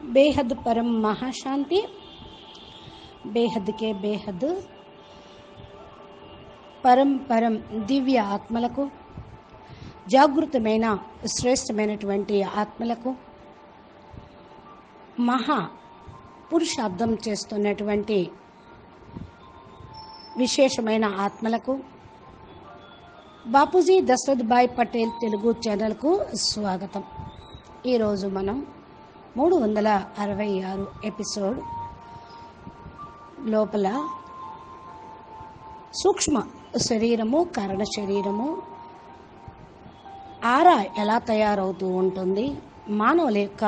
बेहद परम महाशांति, बेहद के बेहद परम परम దివ్య ఆత్మలకు, జాగృతమైన శ్రేష్టమైనటువంటి ఆత్మలకు, మహా పురుషార్థం చేస్తున్నటువంటి విశేషమైన ఆత్మలకు బాపూజీ దశరథ్ భాయ్ పటేల్ తెలుగు ఛానల్కు స్వాగతం. ఈరోజు మనం 366 ఎపిసోడ్ లోపల సూక్ష్మ శరీరము, కారణ శరీరము, ఆరా ఎలా తయారవుతూ ఉంటుంది, మానవుల యొక్క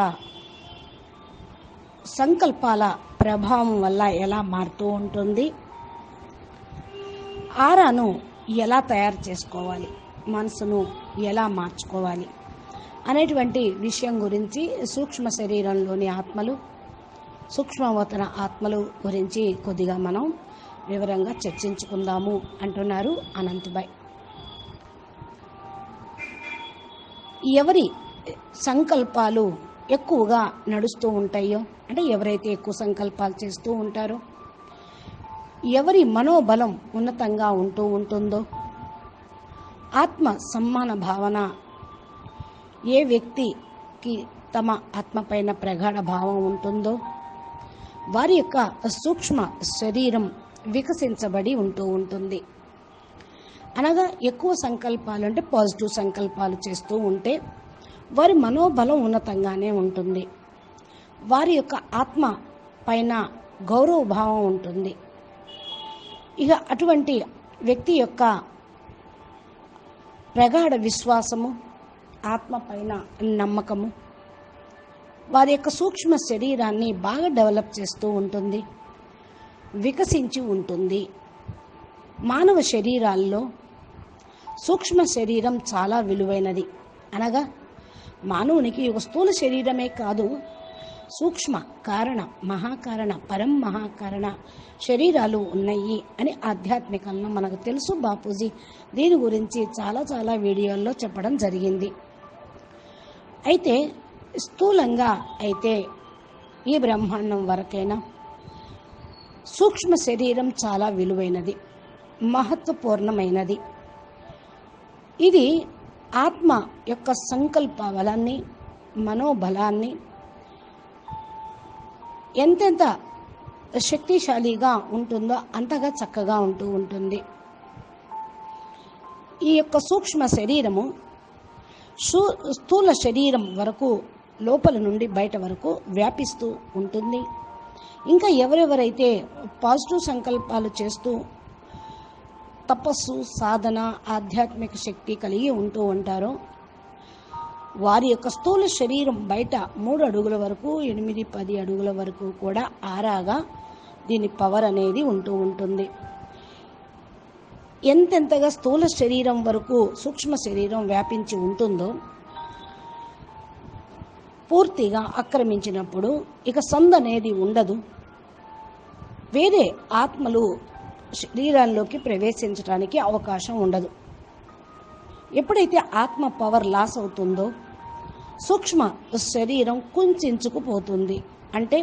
సంకల్పాల ప్రభావం వల్ల ఎలా మారుతూ ఉంటుంది, ఆరాను ఎలా తయారు చేసుకోవాలి, మనసును ఎలా మార్చుకోవాలి అనేటువంటి విషయం గురించి సూక్ష్మ శరీరంలోని ఆత్మలు, సూక్ష్మవతన ఆత్మలు గురించి కొద్దిగా మనం వివరంగా చర్చించుకుందాము అంటున్నారు అనంతభాయ్. ఎవరి సంకల్పాలు ఎక్కువగా నడుస్తూ ఉంటాయో, అంటే ఎవరైతే ఎక్కువ సంకల్పాలు చేస్తూ ఉంటారో, ఎవరి మనోబలం ఉన్నతంగా ఉంటుందో, ఆత్మ సమ్మాన భావన ఏ వ్యక్తికి తమ ఆత్మపైన ప్రగాఢ భావం ఉంటుందో వారి యొక్క సూక్ష్మ శరీరం వికసించబడి ఉంటుంది. అనగా ఎక్కువ సంకల్పాలు అంటే పాజిటివ్ సంకల్పాలు చేస్తూ ఉంటే వారి మనోబలం ఉన్నతంగానే ఉంటుంది. వారి యొక్క ఆత్మ పైన గౌరవ భావం ఉంటుంది. ఇక అటువంటి వ్యక్తి యొక్క ప్రగాఢ విశ్వాసము, ఆత్మ పైన నమ్మకము వారి యొక్క సూక్ష్మ శరీరాన్ని బాగా డెవలప్ చేస్తూ ఉంటుంది, వికసించి ఉంటుంది. మానవ శరీరాల్లో సూక్ష్మ శరీరం చాలా విలువైనది. అనగా మానవునికి ఒక స్థూల శరీరమే కాదు, సూక్ష్మ కారణ, మహాకారణ, పరం మహాకారణ శరీరాలు ఉన్నాయి అని ఆధ్యాత్మికంలో మనకు తెలుసు. బాపూజీ దీని గురించి చాలా వీడియోల్లో చెప్పడం జరిగింది. అయితే స్థూలంగా అయితే ఈ బ్రహ్మాండం వరకైనా సూక్ష్మ శరీరం చాలా విలువైనది, మహత్వపూర్ణమైనది. ఇది ఆత్మ యొక్క సంకల్ప బలాన్ని, మనోబలాన్ని ఎంతెంత శక్తిశాలిగా ఉంటుందో అంతగా చక్కగా ఉంటుంది. ఈ యొక్క సూక్ష్మ శరీరము స్థూల శరీరం వరకు, లోపల నుండి బయట వరకు వ్యాపిస్తూ ఉంటుంది. ఇంకా ఎవరెవరైతే పాజిటివ్ సంకల్పాలు చేస్తూ తపస్సు, సాధన, ఆధ్యాత్మిక శక్తి కలిగి ఉంటారో వారి యొక్క స్థూల శరీరం బయట 3 అడుగుల వరకు, 8-10 అడుగుల వరకు కూడా ఆరాగా దీని పవర్ అనేది ఉంటుంది. ఎంతెంతగా స్థూల శరీరం వరకు సూక్ష్మ శరీరం వ్యాపించి ఉంటుందో పూర్తిగా ఆక్రమించినప్పుడు ఇక సంద్ అనేది ఉండదు. వేరే ఆత్మలు శరీరాల్లోకి ప్రవేశించడానికి అవకాశం ఉండదు. ఎప్పుడైతే ఆత్మ పవర్ లాస్ అవుతుందో సూక్ష్మ శరీరం కుంచుకుపోతుంది. అంటే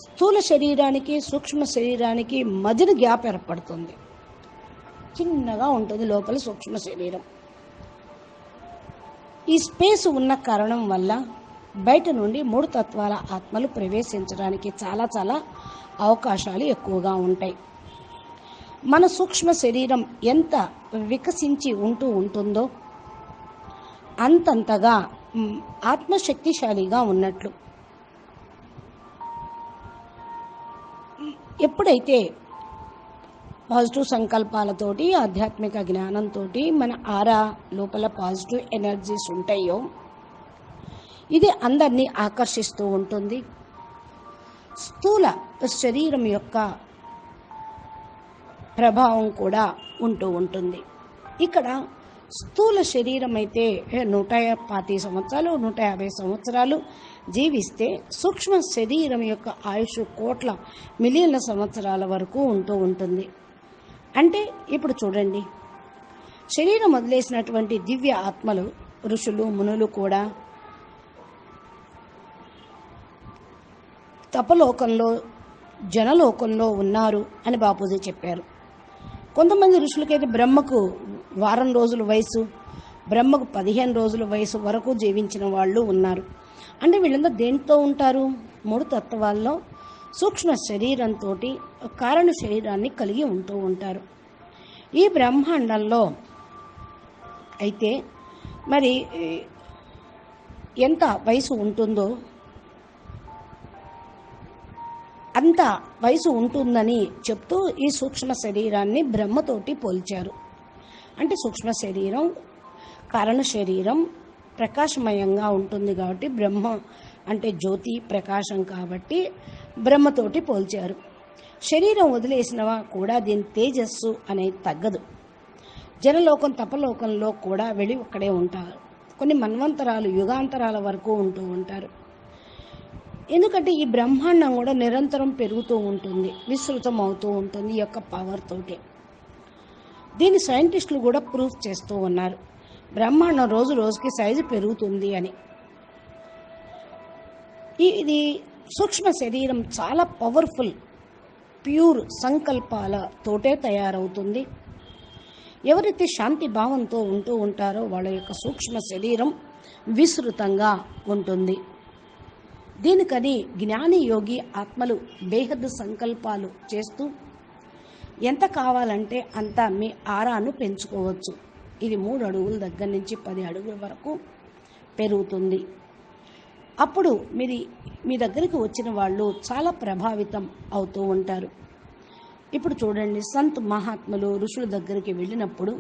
స్థూల శరీరానికి, సూక్ష్మ శరీరానికి మధ్యన గ్యాప్ ఏర్పడుతుంది. చిన్నగా ఉంటుంది లోపల సూక్ష్మ శరీరం. ఈ స్పేస్ ఉన్న కారణం వల్ల బయట నుండి 3 తత్వాల ఆత్మలు ప్రవేశించడానికి చాలా అవకాశాలు ఎక్కువగా ఉంటాయి. మన సూక్ష్మ శరీరం ఎంత వికసించి ఉంటుందో అంతంతగా ఆత్మశక్తిశాలిగా ఉన్నట్లు. ఎప్పుడైతే పాజిటివ్ సంకల్పాలతోటి, ఆధ్యాత్మిక జ్ఞానంతో మన ఆరా లోపల పాజిటివ్ ఎనర్జీస్ ఉంటాయో ఇది అందరినీ ఆకర్షిస్తూ ఉంటుంది. స్థూల శరీరం యొక్క ప్రభావం కూడా ఉంటుంది. ఇక్కడ స్థూల శరీరం అయితే 120 సంవత్సరాలు, 150 సంవత్సరాలు జీవిస్తే సూక్ష్మ శరీరం యొక్క ఆయుష్ కోట్ల మిలియన్ల సంవత్సరాల వరకు ఉంటుంది. అంటే ఇప్పుడు చూడండి, శరీరం వదిలేసినటువంటి దివ్య ఆత్మలు, ఋషులు, మునులు కూడా తపలోకంలో జనలోకంలో ఉన్నారు అని బాపూజీ చెప్పారు. కొంతమంది ఋషులకైతే బ్రహ్మకు వారం రోజుల వయసు, బ్రహ్మకు 15 రోజుల వయసు వరకు జీవించిన వాళ్ళు ఉన్నారు. అంటే వీళ్ళంతా దేంతో ఉంటారు? 3 తత్వాల్లో సూక్ష్మ శరీరంతో కారణ శరీరాన్ని కలిగి ఉంటూ ఉంటారు. ఈ బ్రహ్మాండంలో అయితే మరి ఎంత వయసు ఉంటుందో అంత వయసు ఉంటుందని చెప్తూ ఈ సూక్ష్మ శరీరాన్ని బ్రహ్మతోటి పోల్చారు. అంటే సూక్ష్మ శరీరం కారణ శరీరం ప్రకాశమయంగా ఉంటుంది కాబట్టి బ్రహ్మ అంటే జ్యోతి ప్రకాశం కాబట్టి బ్రహ్మతోటి పోల్చారు. శరీరం వదిలేసినవా కూడా దీని తేజస్సు అనేది తగ్గదు. జనలోకం తపలోకంలో కూడా వెళ్ళి అక్కడే ఉంటారు. కొన్ని మన్వంతరాలు యుగాంతరాల వరకు ఉంటూ ఉంటారు. ఎందుకంటే ఈ బ్రహ్మాండం కూడా నిరంతరం పెరుగుతూ ఉంటుంది, విస్తృతం అవుతూ ఉంటుంది ఈ యొక్క పవర్ తోటి. దీన్ని సైంటిస్టులు కూడా ప్రూఫ్ చేస్తూ ఉన్నారు. బ్రహ్మాండం రోజు రోజుకి సైజు పెరుగుతుంది అని. ఇది సూక్ష్మ శరీరం చాలా పవర్ఫుల్, ప్యూర్ సంకల్పాలతోటే తయారవుతుంది. ఎవరైతే శాంతి భావంతో ఉంటూ ఉంటారో వాళ్ళ యొక్క సూక్ష్మ శరీరం విస్తృతంగా ఉంటుంది. దీనికని జ్ఞాని యోగి ఆత్మలు బేహద్దు సంకల్పాలు చేస్తూ ఎంత కావాలంటే అంత మీ ఆరాను పెంచుకోవచ్చు. ఇది 3 అడుగుల దగ్గర నుంచి 10 అడుగుల వరకు పెరుగుతుంది. అప్పుడు మీ దగ్గరికి వచ్చిన వాళ్ళు చాలా ప్రభావితం అవుతూ ఉంటారు. ఇప్పుడు చూడండి, సంత్ మహాత్ములు ఋషుల దగ్గరికి వెళ్ళినప్పుడు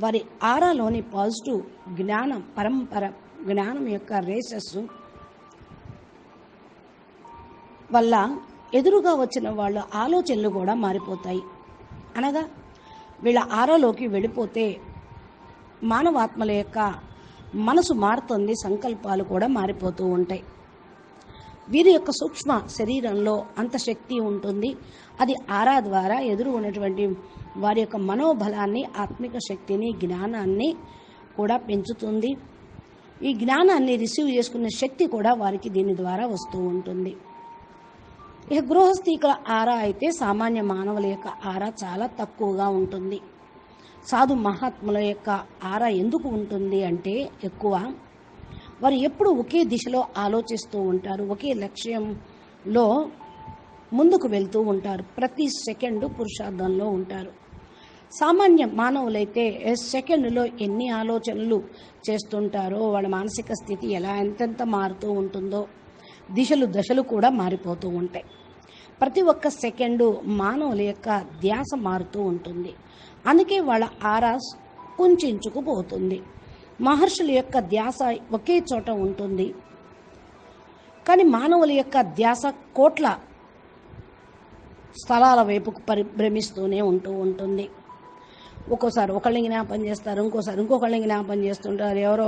వారి ఆరాలోని పాజిటివ్ జ్ఞానం పరంపర జ్ఞానం యొక్క రేసెస్ వల్ల ఎదురుగా వచ్చిన వాళ్ళ ఆలోచనలు కూడా మారిపోతాయి. అనగా వీళ్ళ ఆరాలోకి వెళ్ళిపోతే మానవాత్మల యొక్క మనసు మారుతుంది, సంకల్పాలు కూడా మారిపోతూ ఉంటాయి. వీరి యొక్క సూక్ష్మ శరీరంలో అంత శక్తి ఉంటుంది. అది ఆరా ద్వారా ఎదురు ఉన్నటువంటి వారి యొక్క మనోబలాన్ని, ఆత్మిక శక్తిని, జ్ఞానాన్ని కూడా పెంచుతుంది. ఈ జ్ఞానాన్ని రిసీవ్ చేసుకునే శక్తి కూడా వారికి దీని ద్వారా వస్తూ ఉంటుంది. ఇక గృహస్థికుల ఆరా అయితే సామాన్య మానవుల యొక్క ఆరా చాలా తక్కువగా ఉంటుంది. సాధు మహాత్ముల యొక్క ఆరా ఎందుకు ఉంటుంది అంటే ఎక్కువ వారు ఎప్పుడు ఒకే దిశలో ఆలోచిస్తూ ఉంటారు, ఒకే లక్ష్యంలో ముందుకు వెళ్తూ ఉంటారు, ప్రతి సెకండు పురుషార్థంలో ఉంటారు. సామాన్య మానవులైతే సెకండ్లో ఎన్ని ఆలోచనలు చేస్తుంటారో, వాళ్ళ మానసిక స్థితి ఎలా ఎంతెంత మారుతూ ఉంటుందో, దశలు కూడా మారిపోతూ ఉంటాయి. ప్రతి ఒక్క సెకండు మానవుల యొక్క ధ్యాస మారుతూ ఉంటుంది. అందుకే వాళ్ళ ఆరా కుంచుకుపోతుంది. మహర్షుల యొక్క ధ్యాస ఒకే చోట ఉంటుంది, కానీ మానవుల యొక్క ధ్యాస కోట్ల స్థలాల వైపుకు పరిభ్రమిస్తూనే ఉంటూ ఉంటుంది. ఒక్కోసారి ఒకళ్ళని జ్ఞాపం చేస్తారు, ఇంకోసారి ఇంకొకళ్ళని జ్ఞాపం చేస్తుంటారు, ఎవరో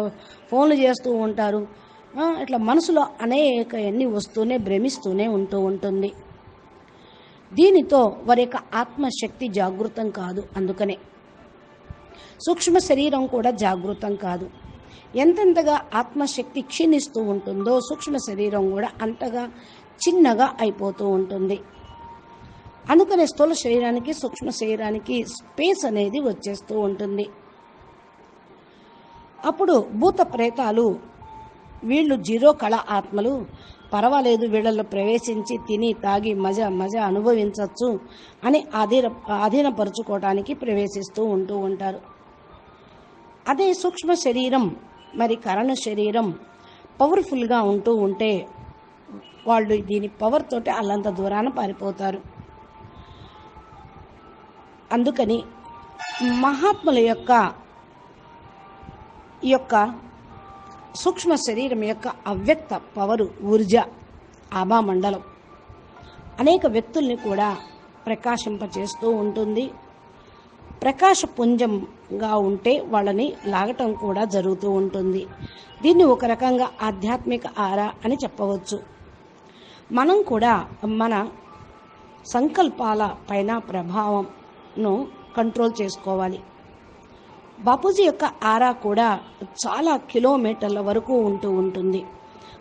ఫోన్లు చేస్తూ ఉంటారు. ఇట్లా మనసులో అనేక ఎన్ని వస్తూనే భ్రమిస్తూనే ఉంటూ ఉంటుంది. దీనితో వారి యొక్క ఆత్మశక్తి జాగృతం కాదు. అందుకనే సూక్ష్మ శరీరం కూడా జాగృతం కాదు. ఎంతెంతగా ఆత్మశక్తి క్షీణిస్తూ ఉంటుందో సూక్ష్మ శరీరం కూడా అంతగా చిన్నగా అయిపోతూ ఉంటుంది. అందుకనే స్థూల శరీరానికి సూక్ష్మ శరీరానికి స్పేస్ అనేది వచ్చేస్తూ ఉంటుంది. అప్పుడు భూత ప్రేతాలు వీళ్ళు 0 కళ ఆత్మలు పర్వాలేదు, వీళ్ళలో ప్రవేశించి తిని తాగి మజా అనుభవించవచ్చు అని ఆధీనపరుచుకోవడానికి ప్రవేశిస్తూ ఉంటూ ఉంటారు. అదే సూక్ష్మ శరీరం మరి కరణ శరీరం పవర్ఫుల్గా ఉంటూ ఉంటే వాళ్ళు దీని పవర్ తోటి అల్లంత దూరాన పారిపోతారు. అందుకని మహాత్ముల యొక్క ఈ యొక్క సూక్ష్మ శరీరం యొక్క అవ్యక్త పవరు, ఊర్జ, ఆభామండలం అనేక వ్యక్తుల్ని కూడా ప్రకాశింపచేస్తూ ఉంటుంది. ప్రకాశపుంజంగా ఉంటే వాళ్ళని లాగటం కూడా జరుగుతూ ఉంటుంది. దీన్ని ఒక రకంగా ఆధ్యాత్మిక ఆరా అని చెప్పవచ్చు. మనం కూడా మన సంకల్పాల పైన ప్రభావంను కంట్రోల్ చేసుకోవాలి. బాపూజీ యొక్క ఆరా కూడా చాలా కిలోమీటర్ల వరకు ఉంటూ ఉంటుంది.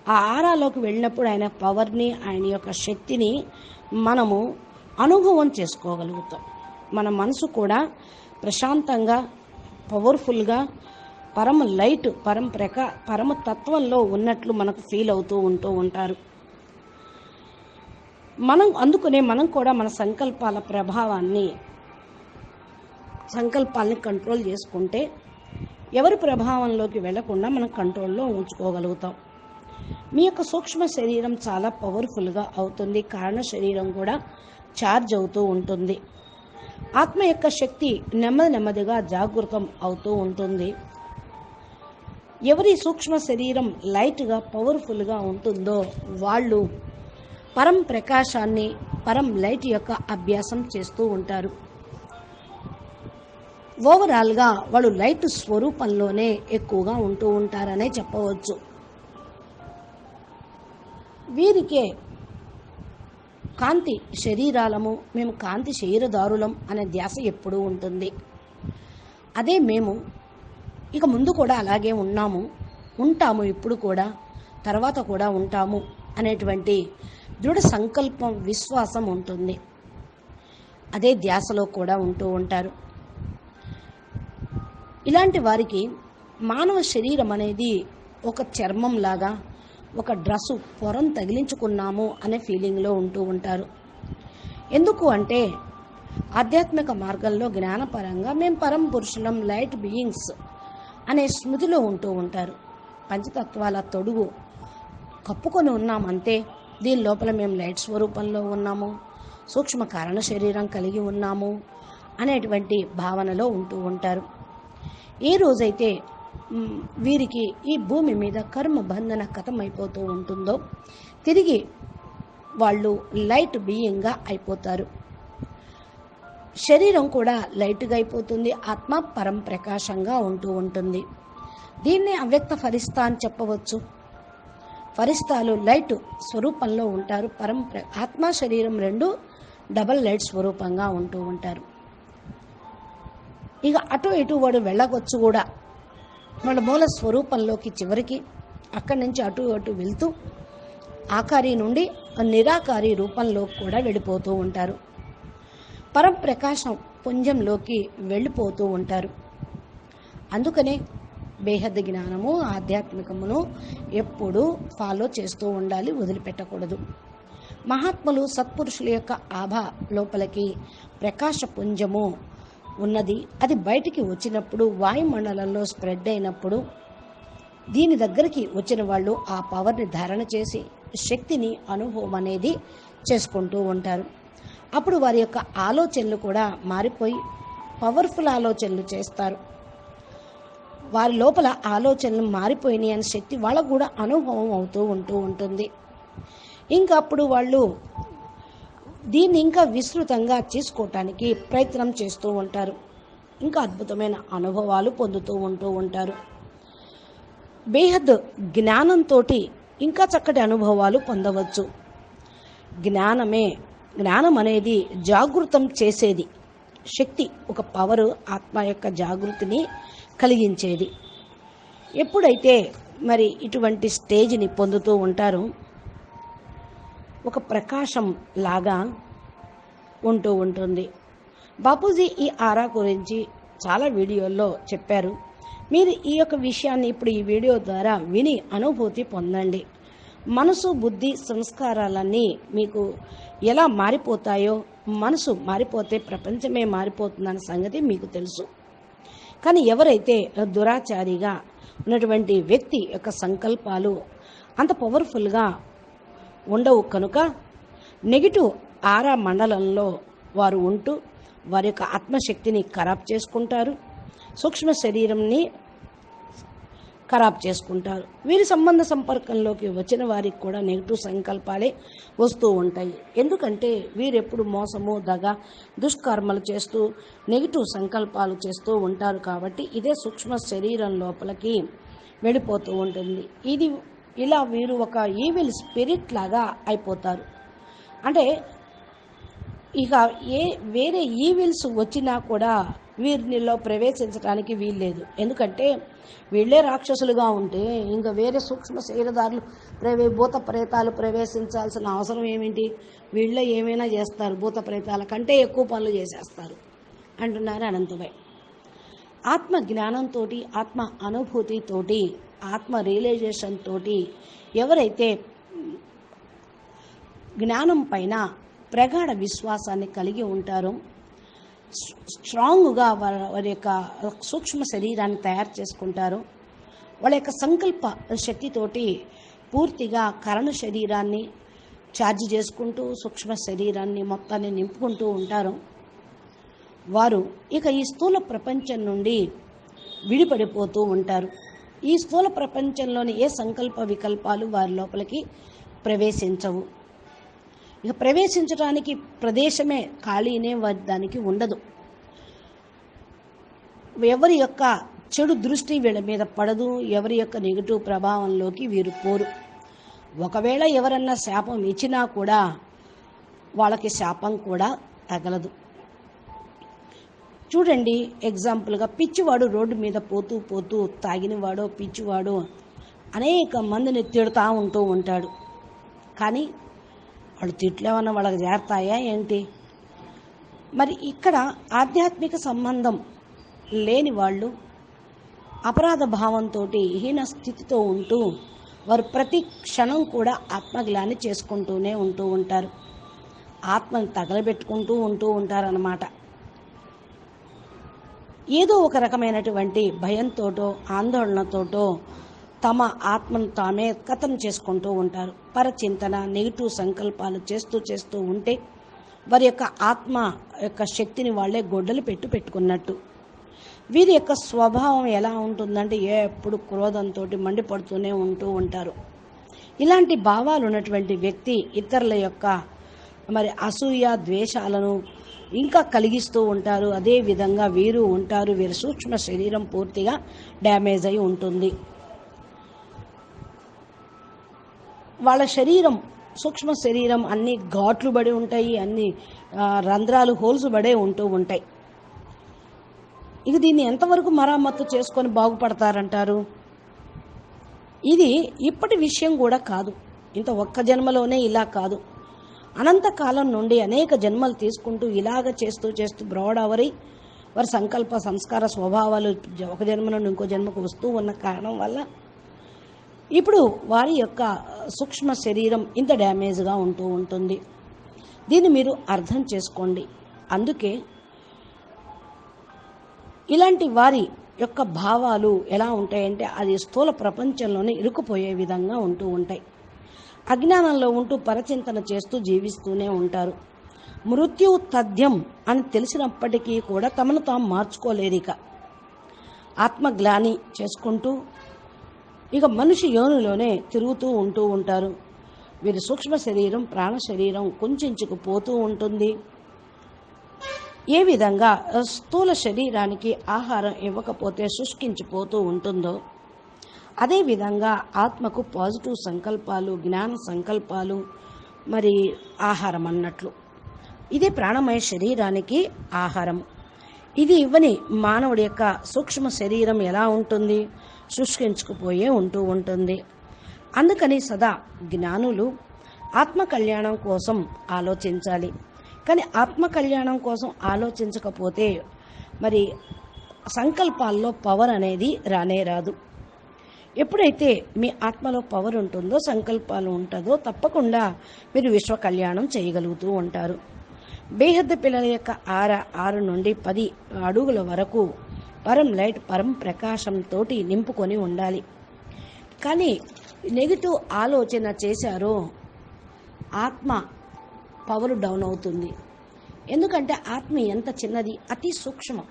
ఆ ఆరాలోకి వెళ్ళినప్పుడు ఆయన పవర్ని, ఆయన యొక్క శక్తిని మనము అనుభవం చేసుకోగలుగుతాం. మన మనసు కూడా ప్రశాంతంగా, పవర్ఫుల్గా, పరమ లైట్, పరమ తత్వంలో ఉన్నట్లు మనకు ఫీల్ అవుతూ ఉంటారు. అందుకనే మనం కూడా మన సంకల్పాలని కంట్రోల్ చేసుకుంటే ఎవరి ప్రభావంలోకి వెళ్లకుండా మనం కంట్రోల్లో ఉంచుకోగలుగుతాం. మీ యొక్క సూక్ష్మ శరీరం చాలా పవర్ఫుల్గా అవుతుంది. కారణ శరీరం కూడా ఛార్జ్ అవుతూ ఉంటుంది. ఆత్మ యొక్క శక్తి నెమ్మదిగా జాగృతం అవుతూ ఉంటుంది. ఎవరి సూక్ష్మ శరీరం లైట్గా, పవర్ఫుల్గా ఉంటుందో వాళ్ళు పరం ప్రకాశాన్ని, పరం లైట్ యొక్క అభ్యాసం చేస్తూ ఉంటారు. ఓవరాల్గా వాళ్ళు లైట్ స్వరూపంలోనే ఎక్కువగా ఉంటూ ఉంటారనే చెప్పవచ్చు. వీరికే కాంతి శరీరాలము, మేము కాంతి శరీరదారులం అనే ధ్యాస ఎప్పుడూ ఉంటుంది. అదే మేము ఇక ముందు కూడా అలాగే ఉంటాము, ఇప్పుడు కూడా, తర్వాత కూడా ఉంటాము అనేటువంటి దృఢ సంకల్పం, విశ్వాసం ఉంటుంది. అదే ధ్యాసలో కూడా ఉంటూ ఉంటారు. ఇలాంటి వారికి మానవ శరీరం అనేది ఒక చర్మంలాగా, ఒక డ్రెస్సు పొరం తగిలించుకున్నాము అనే ఫీలింగ్లో ఉంటూ ఉంటారు. ఎందుకు అంటే ఆధ్యాత్మిక మార్గంలో జ్ఞానపరంగా మేము పరం పురుషులం, లైట్ బీయింగ్స్ అనే స్మృతిలో ఉంటూ ఉంటారు. పంచతత్వాల తొడుగు కప్పుకొని ఉన్నామంతే. దీని లోపల మేము లైట్ స్వరూపంలో ఉన్నాము, సూక్ష్మ కారణ శరీరం కలిగి ఉన్నాము అనేటువంటి భావనలో ఉంటూ ఉంటారు. ఏ రోజైతే వీరికి ఈ భూమి మీద కర్మ బంధన ఖతమైపోతూ ఉంటుందో తిరిగి వాళ్ళు లైట్ బీయింగ్గా అయిపోతారు. శరీరం కూడా లైట్గా అయిపోతుంది. ఆత్మ పరం ప్రకాశంగా ఉంటూ ఉంటుంది. దీన్నే అవ్యక్త ఫరిస్తా అని చెప్పవచ్చు. ఫరిస్తాలు లైట్ స్వరూపంలో ఉంటారు. ఆత్మ శరీరం రెండు డబల్ లైట్ స్వరూపంగా ఉంటూ ఉంటారు. ఇక అటు ఇటు వాడు వెళ్ళవచ్చు కూడా. వాళ్ళ మూల స్వరూపంలోకి చివరికి అక్కడి నుంచి అటు వెళ్తూ ఆకారి నుండి నిరాకారి రూపంలో కూడా వెళ్ళిపోతూ ఉంటారు. పరప్రకాశం పుంజంలోకి వెళ్ళిపోతూ ఉంటారు. అందుకనే బేహద్ జ్ఞానము, ఆధ్యాత్మికమును ఎప్పుడూ ఫాలో చేస్తూ ఉండాలి, వదిలిపెట్టకూడదు. మహాత్ములు, సత్పురుషుల యొక్క ఆభా లోపలికి ప్రకాశ పుంజము ఉన్నది. అది బయటికి వచ్చినప్పుడు, వాయుమండలంలో స్ప్రెడ్ అయినప్పుడు దీని దగ్గరికి వచ్చిన వాళ్ళు ఆ పవర్ని ధారణ చేసి శక్తిని అనుభవం అనేది చేసుకుంటూ ఉంటారు. అప్పుడు వారి యొక్క ఆలోచనలు కూడా మారిపోయి పవర్ఫుల్ ఆలోచనలు చేస్తారు. వారి లోపల ఆలోచనలు మారిపోయినాయి అనే శక్తి వాళ్ళకు కూడా అనుభవం అవుతూ ఉంటుంది. ఇంకా అప్పుడు వాళ్ళు దీన్ని ఇంకా విస్తృతంగా చేసుకోవటానికి ప్రయత్నం చేస్తూ ఉంటారు. ఇంకా అద్భుతమైన అనుభవాలు పొందుతూ ఉంటారు. బేహద్ జ్ఞానంతో ఇంకా చక్కటి అనుభవాలు పొందవచ్చు. జ్ఞానం అనేది జాగృతం చేసేది శక్తి, ఒక పవరు, ఆత్మ యొక్క జాగృతిని కలిగించేది. ఎప్పుడైతే మరి ఇటువంటి స్టేజ్ని పొందుతూ ఉంటారో ఒక ప్రకాశం లాగా ఉంటూ ఉంటుంది. బాపూజీ ఈ ఆరా గురించి చాలా వీడియోల్లో చెప్పారు. మీరు ఈ యొక్క విషయాన్ని ఇప్పుడు ఈ వీడియో ద్వారా విని అనుభూతి పొందండి. మనసు, బుద్ధి, సంస్కారాలన్నీ మీకు ఎలా మారిపోతాయో, మనసు మారిపోతే ప్రపంచమే మారిపోతుందన్న సంగతి మీకు తెలుసు. కానీ ఎవరైతే దురాచారిగా ఉన్నటువంటి వ్యక్తి యొక్క సంకల్పాలు అంత పవర్ఫుల్గా ఉండవు కనుక నెగిటివ్ ఆరా మండలంలో వారు ఉంటూ వారి యొక్క ఆత్మశక్తిని ఖరాబ్ చేసుకుంటారు, సూక్ష్మ శరీరంని ఖరాబ్ చేసుకుంటారు. వీరి సంబంధ సంపర్కంలోకి వచ్చిన వారికి కూడా నెగిటివ్ సంకల్పాలే వస్తూ ఉంటాయి. ఎందుకంటే వీరెప్పుడు మోసము, దగ, దుష్కర్మలు చేస్తూ నెగిటివ్ సంకల్పాలు చేస్తూ ఉంటారు. కాబట్టి ఇదే సూక్ష్మ శరీరం లోపలికి వెళ్ళిపోతూ ఉంటుంది. ఇలా వీరు ఒక ఈవిల్ స్పిరిట్ లాగా అయిపోతారు. అంటే ఇక వేరే ఈవిల్స్ వచ్చినా కూడా వీరిలో ప్రవేశించడానికి వీల్లేదు. ఎందుకంటే వీళ్ళే రాక్షసులుగా ఉంటే ఇంకా వేరే సూక్ష్మ శరీరదారులు భూత ప్రేతాలు ప్రవేశించాల్సిన అవసరం ఏమిటి? వీళ్ళే ఏమైనా చేస్తారు, భూత ప్రేతాల కంటే ఎక్కువ పనులు చేసేస్తారు అంటున్నారు అనంతభాయ్. ఆత్మ జ్ఞానంతో, ఆత్మ అనుభూతితోటి, ఆత్మ రియలైజేషన్ తోటి ఎవరైతే జ్ఞానం పైన ప్రగాఢ విశ్వాసాన్ని కలిగి ఉంటారో, స్ట్రాంగ్గా వారి యొక్క సూక్ష్మ శరీరాన్ని తయారు చేసుకుంటారో, వాళ్ళ యొక్క సంకల్ప శక్తితోటి పూర్తిగా కరణ శరీరాన్ని ఛార్జ్ చేసుకుంటూ సూక్ష్మ శరీరాన్ని మొత్తాన్ని నింపుకుంటూ ఉంటారో, వారు ఇక ఈ స్థూల ప్రపంచం నుండి విడిపడిపోతూ ఉంటారు. ఈ స్థూల ప్రపంచంలోని ఏ సంకల్ప వికల్పాలు వారి లోపలికి ప్రవేశించవు. ఇక ప్రవేశించడానికి ప్రదేశమే ఖాళీనే దానికి ఉండదు. ఎవరి యొక్క చెడు దృష్టి వీళ్ళ మీద పడదు, ఎవరి యొక్క నెగిటివ్ ప్రభావంలోకి వీరు పోరు. ఒకవేళ ఎవరన్నా శాపం ఇచ్చినా కూడా వాళ్ళకి శాపం కూడా తగలదు. చూడండి, ఎగ్జాంపుల్గా పిచ్చివాడు రోడ్డు మీద పోతూ పోతూ తాగినవాడో పిచ్చివాడో అనేక మందిని తిడుతూ ఉంటూ ఉంటాడు. కానీ వాళ్ళు తిట్లేమన్నా వాళ్ళకి చేరతాయా ఏంటి? మరి ఇక్కడ ఆధ్యాత్మిక సంబంధం లేని వాళ్ళు అపరాధ భావంతో హీన స్థితితో ఉంటూ వారు ప్రతి క్షణం కూడా ఆత్మగ్లాని చేసుకుంటూనే ఉంటూ ఉంటారు, ఆత్మను తగలబెట్టుకుంటూ ఉంటూ ఉంటారన్నమాట. ఏదో ఒక రకమైనటువంటి భయంతోటో ఆందోళనతోటో తమ ఆత్మను తామే కథం చేసుకుంటూ ఉంటారు. పరచింతన, నెగిటివ్ సంకల్పాలు చేస్తూ ఉంటే వారి యొక్క ఆత్మ యొక్క శక్తిని వాళ్ళే గొడ్డలు పెట్టుకున్నట్టు. వీరి యొక్క స్వభావం ఎలా ఉంటుందంటే ఎప్పుడు క్రోధంతో మండిపడుతూనే ఉంటూ ఉంటారు. ఇలాంటి భావాలు ఉన్నటువంటి వ్యక్తి ఇతరుల యొక్క మరి అసూయ ద్వేషాలను ఇంకా కలిగిస్తూ ఉంటారు. అదే విధంగా వీరు ఉంటారు. వీరి సూక్ష్మ శరీరం పూర్తిగా డ్యామేజ్ అయి ఉంటుంది. వాళ్ళ శరీరం, సూక్ష్మ శరీరం అన్ని ఘాట్లు పడి ఉంటాయి, అన్ని రంధ్రాలు హోల్స్ పడే ఉంటూ ఉంటాయి. ఇక దీన్ని ఎంతవరకు మరమ్మత్తు చేసుకొని బాగుపడతారంటారు? ఇది ఇప్పటి విషయం కూడా కాదు. ఇంత ఒక్క జన్మలోనే ఇలా కాదు, అనంతకాలం నుండి అనేక జన్మలు తీసుకుంటూ ఇలాగ చేస్తూ బ్రోడవరి వారి సంకల్ప సంస్కార స్వభావాలు ఒక జన్మ నుండి ఇంకో జన్మకు వస్తూ ఉన్న కారణం వల్ల ఇప్పుడు వారి యొక్క సూక్ష్మ శరీరం ఇంత డ్యామేజ్గా ఉంటూ ఉంటుంది. దీన్ని మీరు అర్థం చేసుకోండి. అందుకే ఇలాంటి వారి యొక్క భావాలు ఎలా ఉంటాయంటే అది స్థూల ప్రపంచంలోనే ఇరుక్కుపోయే విధంగా ఉంటూ ఉంటాయి. అజ్ఞానంలో ఉంటూ పరచింతన చేస్తూ జీవిస్తూనే ఉంటారు. మృత్యు తథ్యం అని తెలిసినప్పటికీ కూడా తమను తాము మార్చుకోలేరు. ఇక ఆత్మగ్లాని చేసుకుంటూ ఇక మనిషి యోనిలోనే తిరుగుతూ ఉంటూ ఉంటారు. వీరి సూక్ష్మ శరీరం, ప్రాణ శరీరం కుంచుకుపోతూ ఉంటుంది. ఏ విధంగా స్థూల శరీరానికి ఆహారం ఇవ్వకపోతే శుష్కించిపోతూ ఉంటుందో అదేవిధంగా ఆత్మకు పాజిటివ్ సంకల్పాలు, జ్ఞాన సంకల్పాలు మరి ఆహారం అన్నట్లు. ఇదే ప్రాణమయ శరీరానికి ఆహారం. ఇది ఇవ్వని మానవుడి యొక్క సూక్ష్మ శరీరం ఎలా ఉంటుంది? శుష్కించుకుపోయే ఉంటూ ఉంటుంది. అందుకని సదా జ్ఞానులు ఆత్మ కళ్యాణం కోసం ఆలోచించాలి. కానీ ఆత్మ కళ్యాణం కోసం ఆలోచించకపోతే మరి సంకల్పాల్లో పవర్ అనేది రానే రాదు. ఎప్పుడైతే మీ ఆత్మలో పవర్ ఉంటుందో, సంకల్పాలు ఉంటుందో తప్పకుండా మీరు విశ్వ కళ్యాణం చేయగలుగుతూ ఉంటారు. బేహద్దు పిల్లల యొక్క 6 నుండి 10 అడుగుల వరకు పరం లైట్, పరం ప్రకాశంతో నింపుకొని ఉండాలి. కానీ నెగిటివ్ ఆలోచన చేశారో ఆత్మ పవర్ డౌన్ అవుతుంది. ఎందుకంటే ఆత్మ ఎంత చిన్నది, అతి సూక్ష్మం.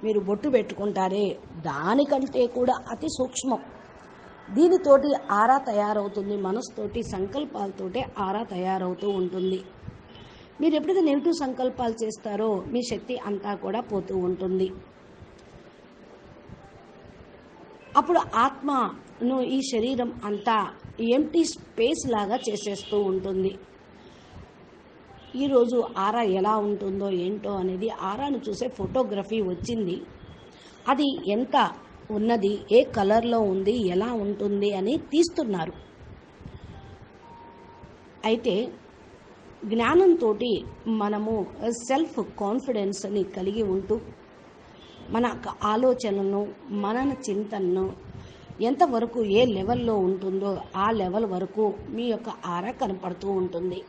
మీరు బొట్టు పెట్టుకుంటారే దానికంటే కూడా అతి సూక్ష్మం. దీనితోటి ఆరా తయారవుతుంది. మనసుతోటి, సంకల్పాలతోటే ఆరా తయారవుతూ ఉంటుంది. మీరు ఎప్పుడైతే నెగిటివ్ సంకల్పాలు చేస్తారో మీ శక్తి అంతా కూడా పోతూ ఉంటుంది. అప్పుడు ఆత్మను ఈ శరీరం అంతా ఎంటీ స్పేస్ లాగా చేసేస్తూ ఉంటుంది. ఈరోజు ఆరా ఎలా ఉంటుందో ఏంటో అనేది ఆరాను చూసే ఫోటోగ్రఫీ వచ్చింది. అది ఎంత ఉన్నది, ఏ కలర్లో ఉంది, ఎలా ఉంటుంది అని తీస్తున్నారు. అయితే జ్ఞానంతో మనము సెల్ఫ్ కాన్ఫిడెన్స్ని కలిగి ఉంటూ మన ఆలోచనలను, మనన చింతనను ఎంతవరకు ఏ లెవెల్లో ఉంటుందో ఆ లెవెల్ వరకు మీ యొక్క ఆరా కనపడుతూ ఉంటుంది.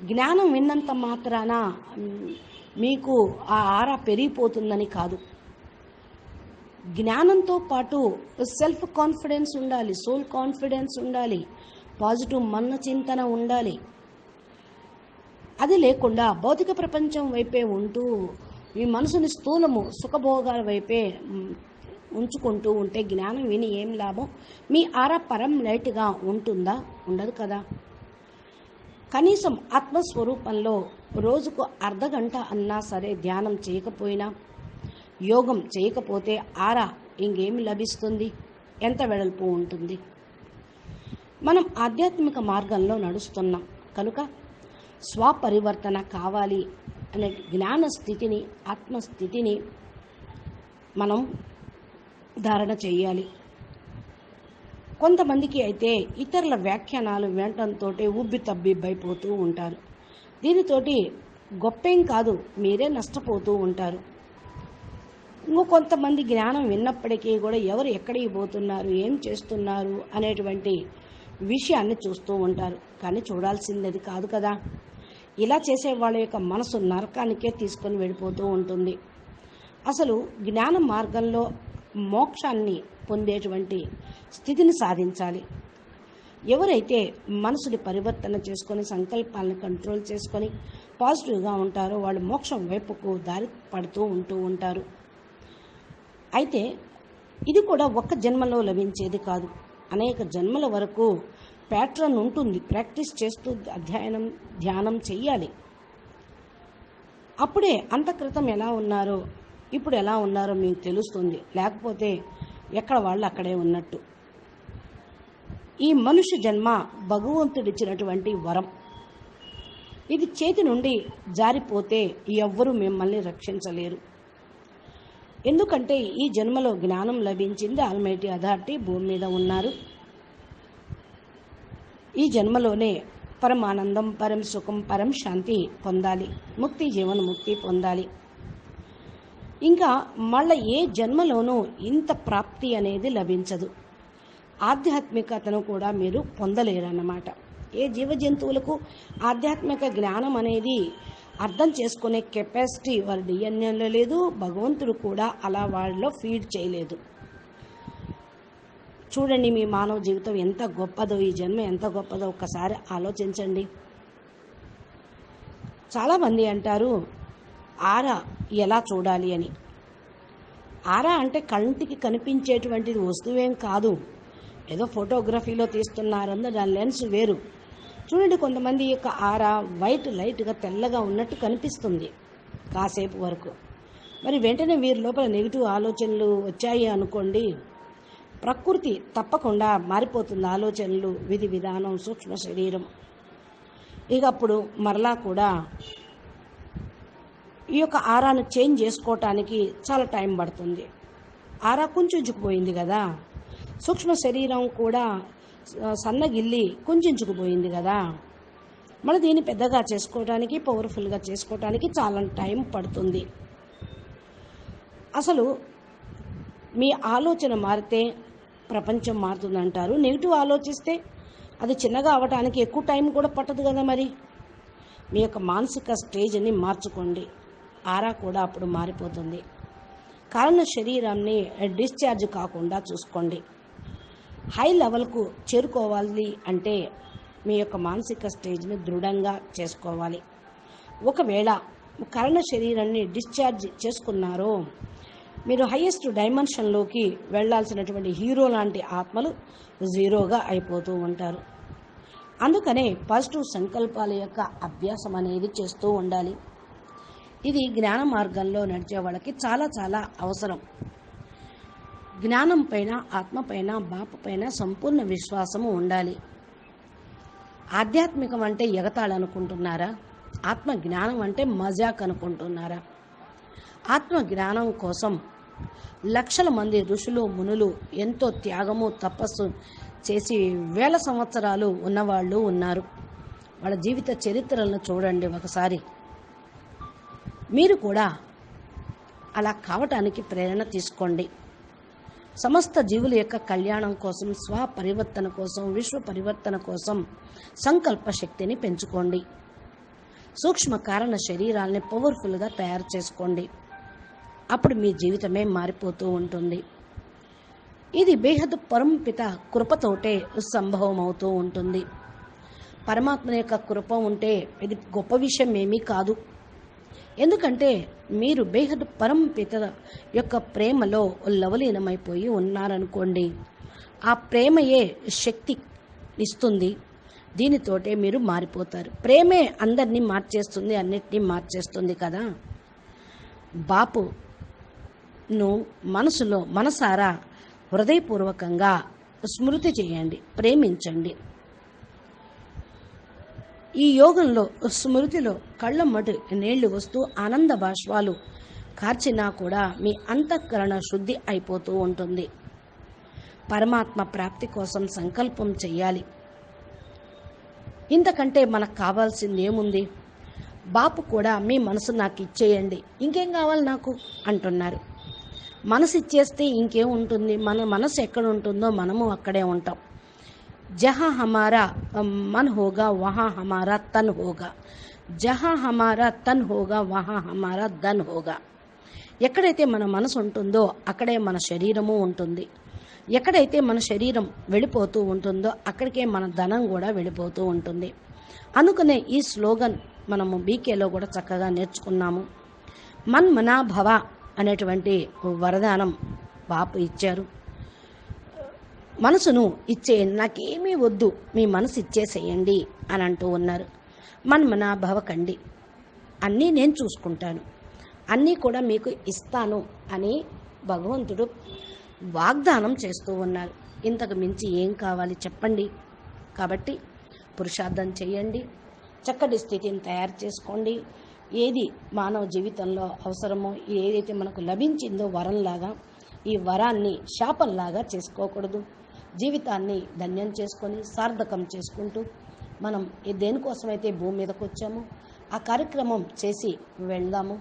జ్ఞానం విన్నంత మాత్రాన మీకు ఆ ఆరా పెరిగిపోతుందని కాదు. జ్ఞానంతో పాటు సెల్ఫ్ కాన్ఫిడెన్స్ ఉండాలి, సోల్ కాన్ఫిడెన్స్ ఉండాలి, పాజిటివ్ మన చింతన ఉండాలి. అది లేకుండా భౌతిక ప్రపంచం వైపే ఉంటూ మీ మనసుని స్థూలము సుఖభోగాల వైపే ఉంచుకుంటూ ఉంటే జ్ఞానం విని ఏం లాభం? మీ ఆరా పర్మనెంట్గా ఉంటుందా? ఉండదు కదా. కనీసం ఆత్మస్వరూపంలో రోజుకు అర్ధగంట అన్నా సరే ధ్యానం చేయకపోయినా, యోగం చేయకపోతే ఆరా ఇంకేమి లభిస్తుంది? ఎంత వెడల్పు ఉంటుంది? మనం ఆధ్యాత్మిక మార్గంలో నడుస్తున్నాం కనుక స్వపరివర్తన కావాలి అనే జ్ఞాన స్థితిని, ఆత్మస్థితిని మనం ధారణ చేయాలి. కొంతమందికి అయితే ఇతరుల వ్యాఖ్యానాలు వినటంతో ఉబ్బి తబ్బిబ్బైపోతూ ఉంటారు. దీనితోటి గొప్పేం కాదు, మీరే నష్టపోతూ ఉంటారు. కొంతమంది జ్ఞానం విన్నప్పటికీ కూడా ఎవరు ఎక్కడికి పోతున్నారు, ఏం చేస్తున్నారు అనేటువంటి విషయాన్ని చూస్తూ ఉంటారు. కానీ చూడాల్సింది అది కాదు కదా. ఇలా చేసే వాళ్ళ యొక్క మనసు నరకానికే తీసుకొని వెళ్ళిపోతూ ఉంటుంది. అసలు జ్ఞాన మార్గంలో మోక్షాన్ని పొందేటువంటి స్థితిని సాధించాలి. ఎవరైతే మనసుని పరివర్తన చేసుకొని సంకల్పాలను కంట్రోల్ చేసుకొని పాజిటివ్గా ఉంటారో వాళ్ళు మోక్షం వైపుకు దారి పడుతూ ఉంటారు. అయితే ఇది కూడా ఒక్క జన్మలో లభించేది కాదు, అనేక జన్మల వరకు ప్యాట్రన్ ఉంటుంది. ప్రాక్టీస్ చేస్తూ ధ్యానం చెయ్యాలి. అప్పుడే అంతక్రితం ఎలా ఉన్నారో ఇప్పుడు ఎలా ఉన్నారో మీకు తెలుస్తుంది. లేకపోతే ఎక్కడ వాళ్ళు అక్కడే ఉన్నట్టు. ఈ మనుష్య జన్మ భగవంతుడిచ్చినటువంటి వరం. ఇది చేతి నుండి జారిపోతే ఎవ్వరూ మిమ్మల్ని రక్షించలేరు. ఎందుకంటే ఈ జన్మలో జ్ఞానం లభించింది, ఆల్మైటీ అథారిటీ భూమి మీద ఉన్నారు. ఈ జన్మలోనే పరమానందం, పరం సుఖం, పరం శాంతి పొందాలి, ముక్తి జీవన్ముక్తి పొందాలి. ఇంకా మళ్ళీ ఏ జన్మలోనూ ఇంత ప్రాప్తి అనేది లభించదు. ఆధ్యాత్మికతను కూడా మీరు పొందలేరన్నమాట. ఏ జీవ జంతువులకు ఆధ్యాత్మిక జ్ఞానం అనేది అర్థం చేసుకునే కెపాసిటీ వారి డిఎన్ఏలో లేదు. భగవంతుడు కూడా అలా వాళ్ళలో ఫీడ్ చేయలేదు. చూడండి మీ మానవ జీవితం ఎంత గొప్పదో, ఈ జన్మ ఎంత గొప్పదో ఒక్కసారి ఆలోచించండి. చాలామంది అంటారు ఆరా ఎలా చూడాలి అని. ఆరా అంటే కంటికి కనిపించేటువంటిది వస్తువేం కాదు, ఏదో ఫోటోగ్రఫీలో తీస్తున్నారన్న దాని లెన్స్ వేరు. చూడండి కొంతమంది యొక్క ఆరా వైట్ లైట్గా తెల్లగా ఉన్నట్టు కనిపిస్తుంది కాసేపు వరకు. మరి వెంటనే వీరి లోపల నెగిటివ్ ఆలోచనలు వచ్చాయి అనుకోండి, ప్రకృతి తప్పకుండా మారిపోతుంది. ఆలోచనలు, విధి విధానం, సూక్ష్మ శరీరం. ఇక అప్పుడు మరలా కూడా ఈ యొక్క ఆరాను చేంజ్ చేసుకోవటానికి చాలా టైం పడుతుంది. ఆరా కుంచుకుపోయింది కదా, సూక్ష్మ శరీరం కూడా సన్నగిల్లి కుంచుకుపోయింది కదా. మళ్ళీ దీన్ని పెద్దగా చేసుకోవడానికి, పవర్ఫుల్గా చేసుకోవడానికి చాలా టైం పడుతుంది. అసలు మీ ఆలోచన మారితే ప్రపంచం మారుతుందంటారు. నెగిటివ్ ఆలోచిస్తే అది చిన్నగా అవ్వటానికి ఎక్కువ టైం కూడా పట్టదు కదా. మరి మీ యొక్క మానసిక స్టేజ్ని మార్చుకోండి, ఆరా కూడా అప్పుడు మారిపోతుంది. కారణ శరీరాన్ని డిశ్చార్జ్ కాకుండా చూసుకోండి. హై లెవెల్కు చేరుకోవాలి అంటే మీ యొక్క మానసిక స్టేజ్ని దృఢంగా చేసుకోవాలి. ఒకవేళ కరణ శరీరాన్ని డిశ్చార్జ్ చేసుకున్నారో మీరు హయ్యెస్ట్ డైమెన్షన్లోకి వెళ్లాల్సినటువంటి హీరో లాంటి ఆత్మలు జీరోగా అయిపోతూ ఉంటారు. అందుకనే పాజిటివ్ సంకల్పాల యొక్క అభ్యాసం అనేది చేస్తూ ఉండాలి. ఇది జ్ఞాన మార్గంలో నడిచే వాళ్ళకి చాలా చాలా అవసరం. జ్ఞానం పైన, ఆత్మ పైన, బాప పైన సంపూర్ణ విశ్వాసము ఉండాలి. ఆధ్యాత్మికం అంటే ఎగతాళి అనుకుంటున్నారా? ఆత్మ జ్ఞానం అంటే మజాక్ అనుకుంటున్నారా? ఆత్మ జ్ఞానం కోసం లక్షల మంది ఋషులు మునులు ఎంతో త్యాగము తపస్సు చేసి వేల సంవత్సరాలు ఉన్నవాళ్ళు ఉన్నారు. వాళ్ళ జీవిత చరిత్రలను చూడండి ఒకసారి. మీరు కూడా అలా కావటానికి ప్రేరణ తీసుకోండి. సమస్త జీవుల యొక్క కళ్యాణం కోసం, స్వపరివర్తన కోసం, విశ్వ పరివర్తన కోసం సంకల్ప శక్తిని పెంచుకోండి. సూక్ష్మ కారణ శరీరాల్ని పవర్ఫుల్గా తయారు చేసుకోండి. అప్పుడు మీ జీవితమే మారిపోతూ ఉంటుంది. ఇది బేహద్ పరంపిత కృపతోటే సంభవం అవుతూ ఉంటుంది. పరమాత్మ యొక్క కృప ఉంటే ఇది గొప్ప విషయం ఏమీ కాదు. ఎందుకంటే మీరు బేహద్ పరంపిత యొక్క ప్రేమలో లవలీనమైపోయి ఉన్నారనుకోండి. ఆ ప్రేమయే శక్తి ఇస్తుంది. దీనితోటే మీరు మారిపోతారు. ప్రేమే అందరినీ మార్చేస్తుంది, అన్నిటినీ మార్చేస్తుంది కదా. బాపును మనసారా హృదయపూర్వకంగా స్మృతి చేయండి, ప్రేమించండి. ఈ యోగంలో స్మృతిలో కళ్ళమ్మటి నీళ్లు వస్తూ ఆనంద బాష్పాలు కార్చినా కూడా మీ అంతఃకరణ శుద్ధి అయిపోతూ ఉంటుంది. పరమాత్మ ప్రాప్తి కోసం సంకల్పం చెయ్యాలి. ఇంతకంటే మనకు కావాల్సింది ఏముంది? బాపు కూడా మీ మనసు నాకు ఇచ్చేయండి, ఇంకేం కావాలి నాకు అంటున్నారు. మనసు ఇచ్చేస్తే ఇంకేం ఉంటుంది? మన మనసు ఎక్కడ ఉంటుందో మనము అక్కడే ఉంటాం. जहाँ हमारा मन होगा वहाँ हमारा तन होगा, जहाँ हमारा तन होगा वहाँ हमारा धन होगा. ఎక్కడైతే మన మనసు ఉంటుందో అక్కడే మన శరీరము ఉంటుంది. ఎక్కడైతే మన శరీరం వెళ్ళిపోతూ ఉంటుందో అక్కడికే మన ధనం కూడా వెళ్ళిపోతూ ఉంటుంది. అందుకనే ఈ స్లోగన్ మనము బీకేలో కూడా చక్కగా నేర్చుకున్నాము. మన్ మనా భవ అనేటువంటి వరదానం బాపు ఇచ్చారు. మనసును ఇచ్చేయండి, నాకేమీ వద్దు, మీ మనసు ఇచ్చేసేయండి అని అంటూ ఉన్నారు. మన్మనా భవకండి, అన్నీ నేను చూసుకుంటాను, అన్నీ కూడా మీకు ఇస్తాను అని భగవంతుడు వాగ్దానం చేస్తూ ఉన్నారు. ఇంతకు మించి ఏం కావాలి చెప్పండి? కాబట్టి పురుషార్థం చేయండి, చక్కటి స్థితిని తయారు చేసుకోండి. ఏది మానవ జీవితంలో అవసరమో, ఏదైతే మనకు లభించిందో వరంలాగా, ఈ వరాన్ని శాపంలాగా చేసుకోకూడదు. జీవితాన్ని ధన్యం చేసుకొని సార్థకం చేసుకుంటూ మనం దేనికోసమైతే భూమి మీదకి వచ్చామో ఆ కార్యక్రమం చేసి వెళ్దాము.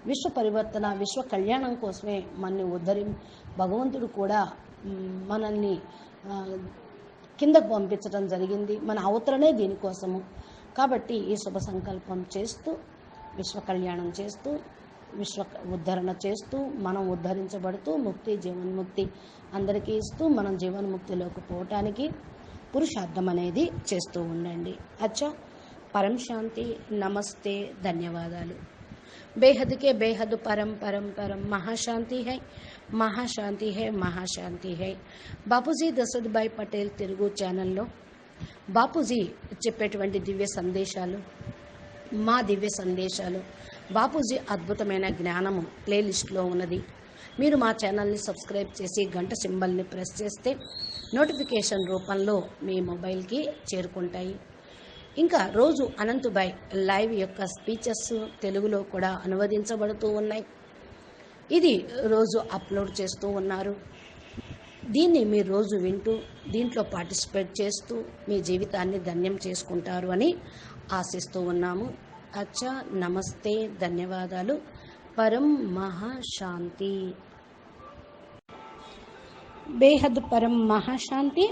విశ్వ పరివర్తన, విశ్వ కళ్యాణం కోసమే మనల్ని భగవంతుడు కూడా మనల్ని కిందకు పంపించడం జరిగింది. మన అవతరణే దీనికోసము. కాబట్టి ఈ శుభ సంకల్పం చేస్తూ, విశ్వ కళ్యాణం చేస్తూ, విశ్వ ఉద్ధరణ చేస్తూ, మనం ఉద్ధరించబడుతూ ముక్తి, జీవన్ముక్తి అందరికీ ఇస్తూ మనం జీవన్ముక్తిలోకి పోవటానికి పురుషార్థం అనేది చేస్తూ ఉండండి. అచ్చా, పరం శాంతి. నమస్తే, ధన్యవాదాలు. बेहद के बेहद परम परम परम महाशांति है, महाशांति है, महाशांति है. బాపూజీ దశరథభాయ్ పటేల్ తెలుగు ఛానల్లో బాపూజీ చెప్పేటువంటి దివ్య సందేశాలు, మా దివ్య సందేశాలు, బాపూజీ అద్భుతమైన జ్ఞానము ప్లేలిస్ట్లో ఉన్నది. మీరు మా ఛానల్ని సబ్స్క్రైబ్ చేసి గంట సింబల్ని ప్రెస్ చేస్తే నోటిఫికేషన్ రూపంలో మీ మొబైల్కి చేరుకుంటాయి. ఇంకా రోజు అనంతుభాయ్ లైవ్ యొక్క స్పీచెస్ తెలుగులో కూడా అనువదించబడుతూ ఉన్నాయి. ఇది రోజు అప్లోడ్ చేస్తూ ఉన్నారు. దీన్ని మీరు రోజు వింటూ దీంట్లో పార్టిసిపేట్ చేస్తూ మీ జీవితాన్ని ధన్యం చేసుకుంటారు అని ఆశిస్తూ ఉన్నాము. అచ్చా, నమస్తే, ధన్యవాదాలు. పరం మహాశాంతి. బేహద్ పరం మహాశాంతి.